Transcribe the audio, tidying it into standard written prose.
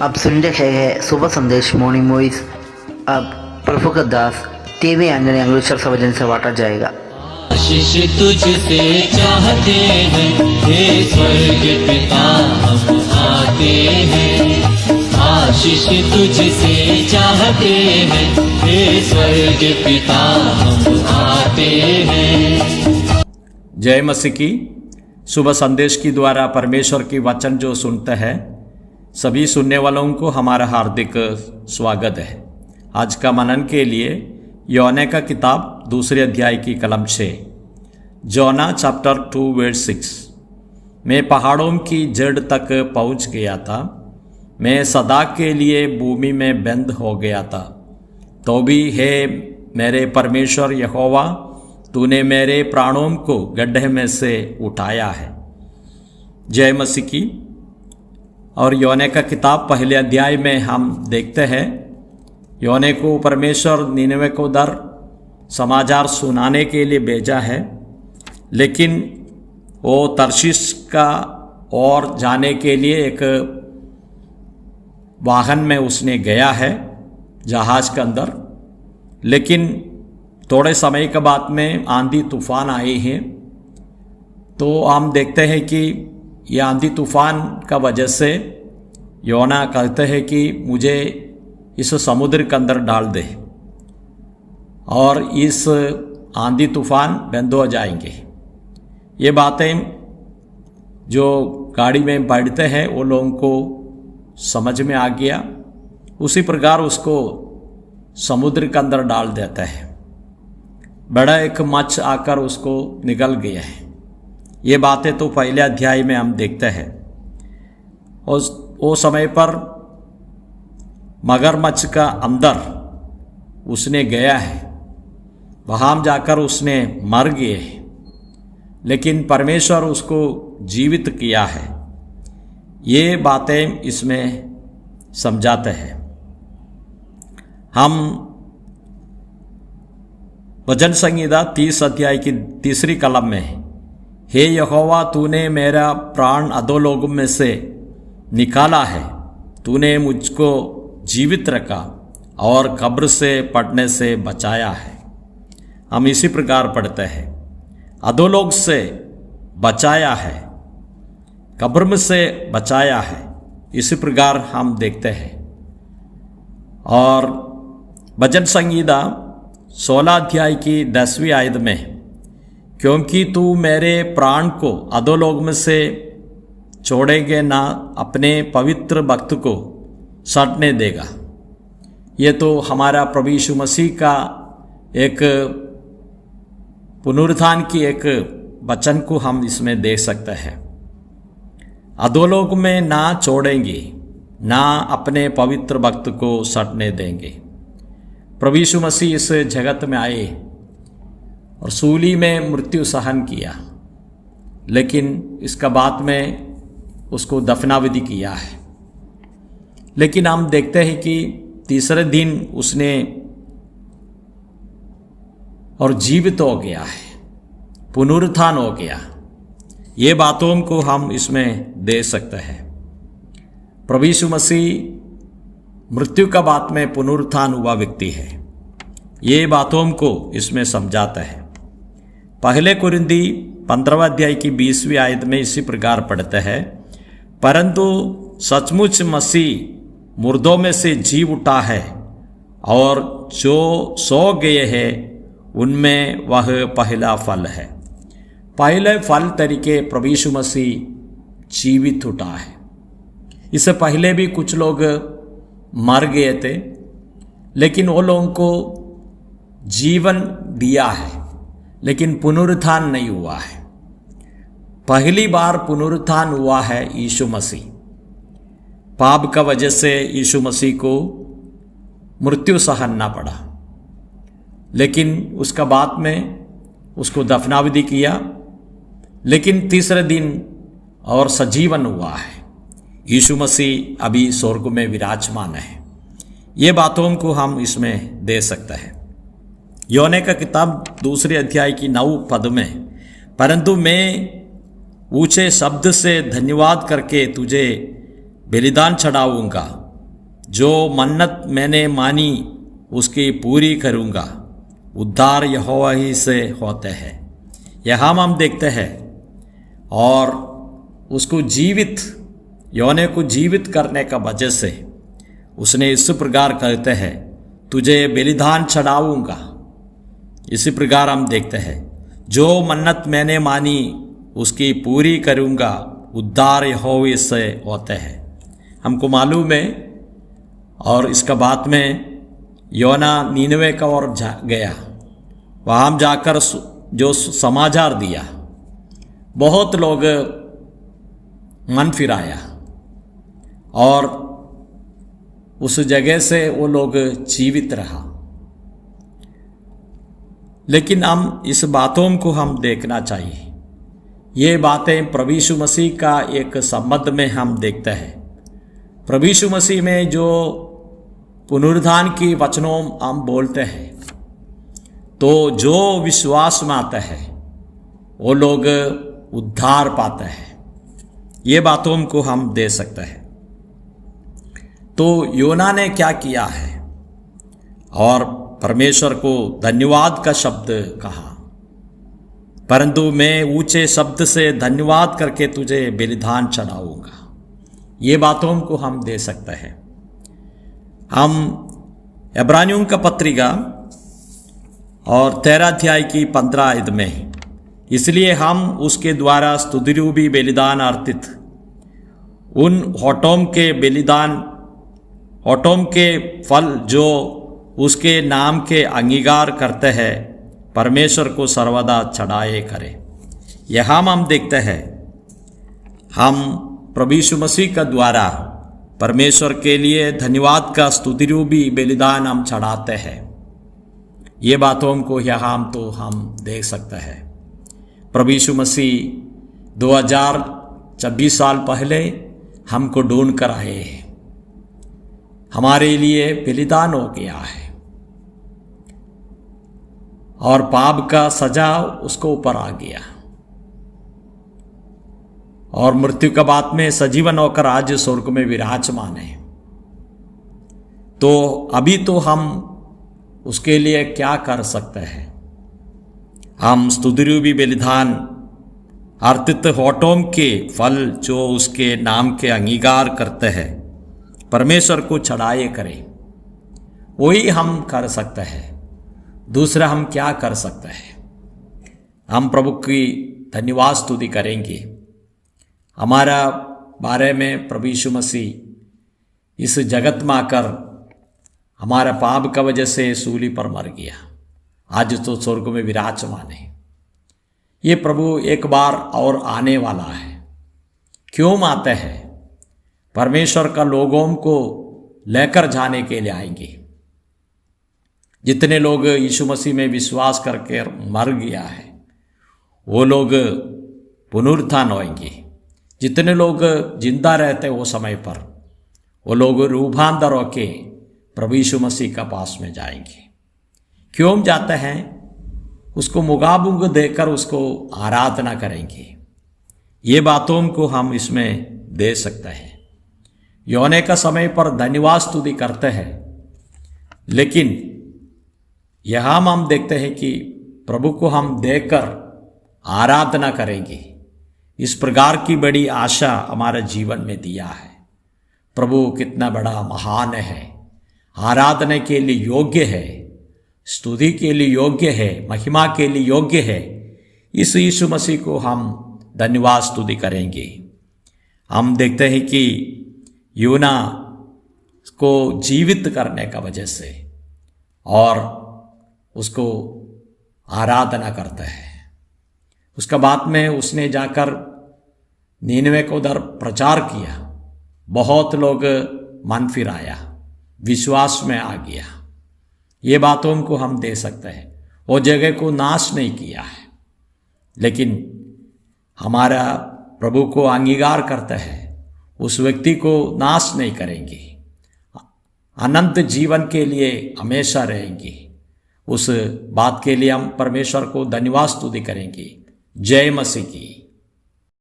अब सुन रहे हैं सुबह संदेश मॉर्निंग वॉइस। अब प्रभु दास टीवी अंजनी अंग्रेजर सवजन से बांटा जाएगा। आशीष तुझसे चाहते हैं हे स्वर्ग पिता, हम आते हैं। आशीष तुझसे चाहते हैं हे स्वर्ग पिता, हम आते हैं। जय मसीह की। सुबह संदेश की द्वारा परमेश्वर की वचन जो सुनते हैं सभी सुनने वालों को हमारा हार्दिक स्वागत है। आज का मनन के लिए योना का किताब दूसरे अध्याय की कलम 6, जोना चैप्टर 2 वर्स 6। मैं पहाड़ों की जड़ तक पहुंच गया था, मैं सदा के लिए भूमि में बंद हो गया था, तो भी हे मेरे परमेश्वर यहोवा, तूने मेरे प्राणों को गड्ढे में से उठाया है। जय मसीह की। और योना का किताब पहले अध्याय में हम देखते हैं योना को परमेश्वर निनवे को दर समाचार सुनाने के लिए भेजा है, लेकिन वो तर्शीश का और जाने के लिए एक वाहन में उसने गया है, जहाज के अंदर। लेकिन थोड़े समय के बाद में आंधी तूफान आए हैं, तो हम देखते हैं कि यह आंधी तूफान का वजह से योना कहते हैं कि मुझे इस समुद्र के अंदर डाल दे और इस आंधी तूफान बंद हो जाएंगे। ये बातें जो गाड़ी में बैठते हैं वो लोगों को समझ में आ गया। उसी प्रकार उसको समुद्र के अंदर डाल देता है। बड़ा एक मच्छ आकर उसको निगल गया है। ये बातें तो पहले अध्याय में हम देखते हैं। और वो समय पर मगरमच्छ का अंदर उसने गया है, वहाँ जाकर उसने मर गए, लेकिन परमेश्वर उसको जीवित किया है। ये बातें इसमें समझाते हैं। हम भजन संहिता 30 अध्याय की 3री कलम में, हे यहोवा, तूने मेरा प्राण अधोलोक में से निकाला है, तूने मुझको जीवित रखा और कब्र से पड़ने से बचाया है। हम इसी प्रकार पढ़ते हैं, अधोलोक से बचाया है, कब्र में से बचाया है। इसी प्रकार हम देखते हैं। और भजन संहिता 16 अध्याय की 10वीं आयत में, क्योंकि तू मेरे प्राण को अधोलोक में से छोड़ेंगे ना, अपने पवित्र भक्त को सटने देगा। ये तो हमारा प्रभु यीशु मसीह का एक पुनरुत्थान की एक वचन को हम इसमें देख सकते हैं। अधोलोक में ना छोड़ेंगे, ना अपने पवित्र भक्त को सटने देंगे। प्रभु यीशु मसीह इस जगत में आए और सूली में मृत्यु सहन किया, लेकिन इसका बाद में उसको दफनाविधि किया है। लेकिन हम देखते हैं कि तीसरे दिन उसने और जीवित हो गया है, पुनरुत्थान हो गया। ये बातों को हम इसमें दे सकते हैं। प्रभु यीशु मसीह मृत्यु का बाद में पुनरुत्थान हुआ व्यक्ति है। ये बातों को इसमें समझाता है। पहले कुरिन्थी 15 अध्याय की 20वीं आयत में इसी प्रकार पढ़ते हैं, परंतु सचमुच मसीह मुर्दों में से जी उठा है और जो सो गए हैं उनमें वह पहला फल है। पहले फल तरीके प्रभु यीशु मसीह जीवित उठा है। इससे पहले भी कुछ लोग मर गए थे, लेकिन वो लोगों को जीवन दिया है, लेकिन पुनरुत्थान नहीं हुआ है। पहली बार पुनरुत्थान हुआ है यीशु मसीह। पाप का वजह से यीशु मसीह को मृत्यु सहना पड़ा, लेकिन उसका बाद में उसको दफनाविधि किया, लेकिन तीसरे दिन और सजीवन हुआ है। यीशु मसीह अभी स्वर्ग में विराजमान है। ये बातों को हम इसमें दे सकते हैं। योना का किताब 2 अध्याय की 9 पद में, परंतु मैं ऊंचे शब्द से धन्यवाद करके तुझे बलिदान चढ़ाऊंगा जो मन्नत मैंने मानी उसकी पूरी करूँगा, उद्धार यहोवा ही से होते हैं। यहाँ हम देखते हैं और उसको जीवित, योने को जीवित करने का वजह से उसने इस प्रकार कहते हैं, तुझे बलिदान चढ़ाऊँगा। इसी प्रकार हम देखते हैं, जो मन्नत मैंने मानी उसकी पूरी करूँगा, उद्धार यहोवा से होते हैं। हमको मालूम है, और इसका बाद में योना नीनवे का ओर गया, वहाँ जाकर जो समाचार दिया, बहुत लोग मन फिराया और उस जगह से वो लोग जीवित रहा। लेकिन हम इस बातों को हम देखना चाहिए। ये बातें प्रभु यीशु मसीह का एक संबंध में हम देखते हैं। प्रभु यीशु मसीह में जो पुनरुत्थान की वचनों हम बोलते हैं, तो जो विश्वास में आता है वो लोग उद्धार पाते हैं। ये बातों को हम दे सकते हैं। तो योना ने क्या किया है, और परमेश्वर को धन्यवाद का शब्द कहा, परंतु मैं ऊंचे शब्द से धन्यवाद करके तुझे बलिदान चढ़ाऊंगा। ये बातों को हम दे सकते हैं। हम इब्रानियों का पत्रिका और 13 अध्याय की 15 आयत में, इसलिए हम उसके द्वारा स्तुतिरूपी बलिदान अर्पित उन होठों के फल जो उसके नाम के अंगीकार करते हैं, परमेश्वर को सर्वदा चढ़ाए करें। यहाँ हम देखते हैं, हम प्रभु यीशु मसीह का द्वारा परमेश्वर के लिए धन्यवाद का स्तुतिरूपी बलिदान हम चढ़ाते हैं। ये बातों को यहाँ हम देख सकते हैं। प्रभु यीशु मसीह 2026 साल पहले हमको ढूंढ कर आए हैं, हमारे लिए बलिदान हो गया है, और पाप का सजा उसको ऊपर आ गया, और मृत्यु के बाद में सजीवन होकर आज स्वर्ग में विराजमान है। तो अभी तो हम उसके लिए क्या कर सकते हैं? हम स्तुतिरूपी बलिदान अर्पित होठों के फल जो उसके नाम के अंगीकार करते हैं, परमेश्वर को चढ़ाए करें। वही हम कर सकते हैं। दूसरा हम क्या कर सकते हैं? हम प्रभु की धन्यवाद स्तुति करेंगे। हमारा बारे में प्रभु यीशु मसीह इस जगत में आकर हमारा पाप का वजह से सूली पर मर गया, आज तो स्वर्ग में विराजमान है। ये प्रभु एक बार और आने वाला है। क्यों आते हैं? परमेश्वर का लोगों को लेकर जाने के लिए आएंगे। जितने लोग यीशु मसीह में विश्वास करके मर गया है, वो लोग पुनरुत्थान होंगे। जितने लोग जिंदा रहते हैं वो समय पर, वो लोग रूपांतर होके प्रभु यीशु मसीह का पास में जाएंगे। क्यों जाते हैं? उसको मुगाबुंग देकर उसको आराधना करेंगे। ये बातों को हम इसमें दे सकते हैं। योने का समय पर धन्यवाद स्तुति करते हैं, लेकिन यहाँ हम देखते हैं कि प्रभु को हम देखकर आराधना करेंगे। इस प्रकार की बड़ी आशा हमारे जीवन में दिया है। प्रभु कितना बड़ा महान है, आराधना के लिए योग्य है, स्तुति के लिए योग्य है, महिमा के लिए योग्य है। इस यीशु मसीह को हम धन्यवाद स्तुति करेंगे। हम देखते हैं कि यूना को जीवित करने का वजह से और उसको आराधना करते हैं। उसका बाद में उसने जाकर नीनवे को उधर प्रचार किया। बहुत लोग मन फिराया, विश्वास में आ गया। ये बातों को हम दे सकते हैं। वो जगह को नाश नहीं किया है, लेकिन हमारा प्रभु को अंगीकार करता है, उस व्यक्ति को नाश नहीं करेंगे, अनंत जीवन के लिए हमेशा रहेंगे। उस बात के लिए हम परमेश्वर को धन्यवाद स्तुति करेंगे। जय मसीह की।